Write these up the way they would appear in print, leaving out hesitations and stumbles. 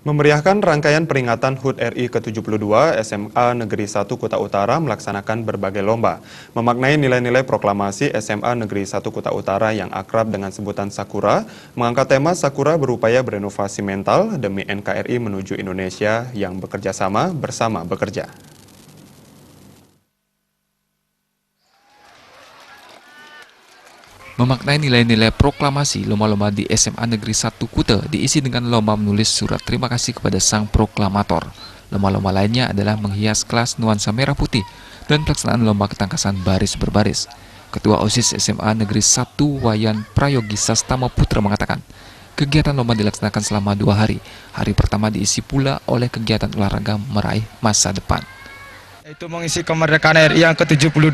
Memeriahkan rangkaian peringatan HUT RI ke-72, SMA Negeri 1 Kuta Utara melaksanakan berbagai lomba. Memaknai nilai-nilai proklamasi SMA Negeri 1 Kuta Utara yang akrab dengan sebutan Sakura, mengangkat tema Sakura berupaya berinovasi mental demi NKRI menuju Indonesia yang bekerja sama bersama bekerja. Memaknai nilai-nilai proklamasi, lomba-lomba di SMA Negeri 1 Kuta diisi dengan lomba menulis surat terima kasih kepada sang proklamator. Lomba-lomba lainnya adalah menghias kelas nuansa merah putih dan pelaksanaan lomba ketangkasan baris berbaris. Ketua OSIS SMA Negeri 1 Wayan Prayogi Sastama Putra mengatakan, kegiatan lomba dilaksanakan selama 2 hari. Hari pertama diisi pula oleh kegiatan olahraga meraih masa depan. Itu mengisi kemerdekaan RI yang ke-72.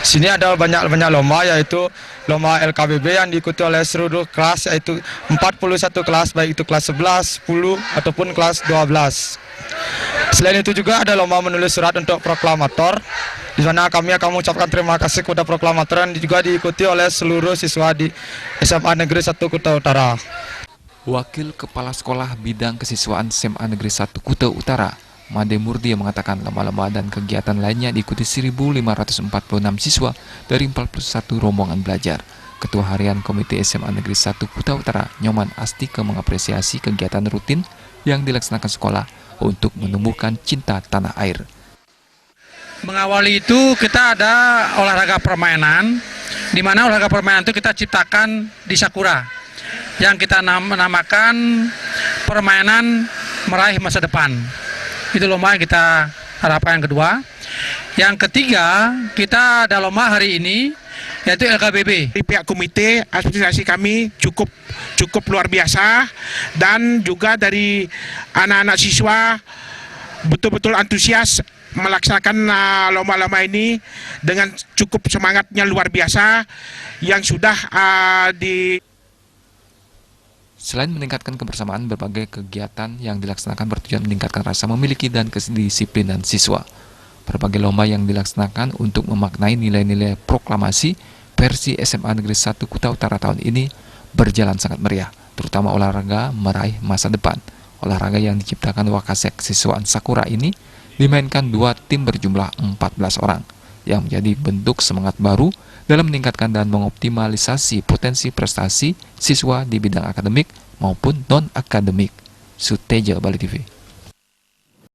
Sini ada banyak lomba, yaitu lomba LKBB yang diikuti oleh seluruh kelas, yaitu 41 kelas, baik itu kelas 11, 10, ataupun kelas 12. Selain itu juga ada lomba menulis surat untuk proklamator, di mana kami akan mengucapkan terima kasih kepada proklamator yang juga diikuti oleh seluruh siswa di SMA Negeri 1 Kuta Utara. Wakil Kepala Sekolah Bidang Kesiswaan SMA Negeri 1 Kuta Utara, Made Murdi, yang mengatakan lomba-lomba dan kegiatan lainnya diikuti 1.546 siswa dari 41 rombongan belajar. Ketua Harian Komite SMA Negeri 1 Kuta Utara, Nyoman Astika, mengapresiasi kegiatan rutin yang dilaksanakan sekolah untuk menumbuhkan cinta tanah air. Mengawali itu kita ada olahraga permainan, di mana olahraga permainan itu kita ciptakan di Sakura, yang kita menamakan permainan meraih masa depan. Itu lomba yang kita harapkan yang kedua. Yang ketiga, kita ada lomba hari ini, yaitu LKBB. Di pihak komite, asosiasi kami cukup luar biasa, dan juga dari anak-anak siswa betul-betul antusias melaksanakan lomba-lomba ini dengan cukup semangatnya luar biasa yang sudah Selain meningkatkan kebersamaan, berbagai kegiatan yang dilaksanakan bertujuan meningkatkan rasa memiliki dan kedisiplinan siswa. Berbagai lomba yang dilaksanakan untuk memaknai nilai-nilai proklamasi versi SMA Negeri 1 Kuta Utara tahun ini berjalan sangat meriah, terutama olahraga meraih masa depan. Olahraga yang diciptakan Wakasek Siswaan Sakura ini dimainkan 2 tim berjumlah 14 orang, yang menjadi bentuk semangat baru dalam meningkatkan dan mengoptimalisasi potensi prestasi siswa di bidang akademik maupun non-akademik. Suteja, Bali TV.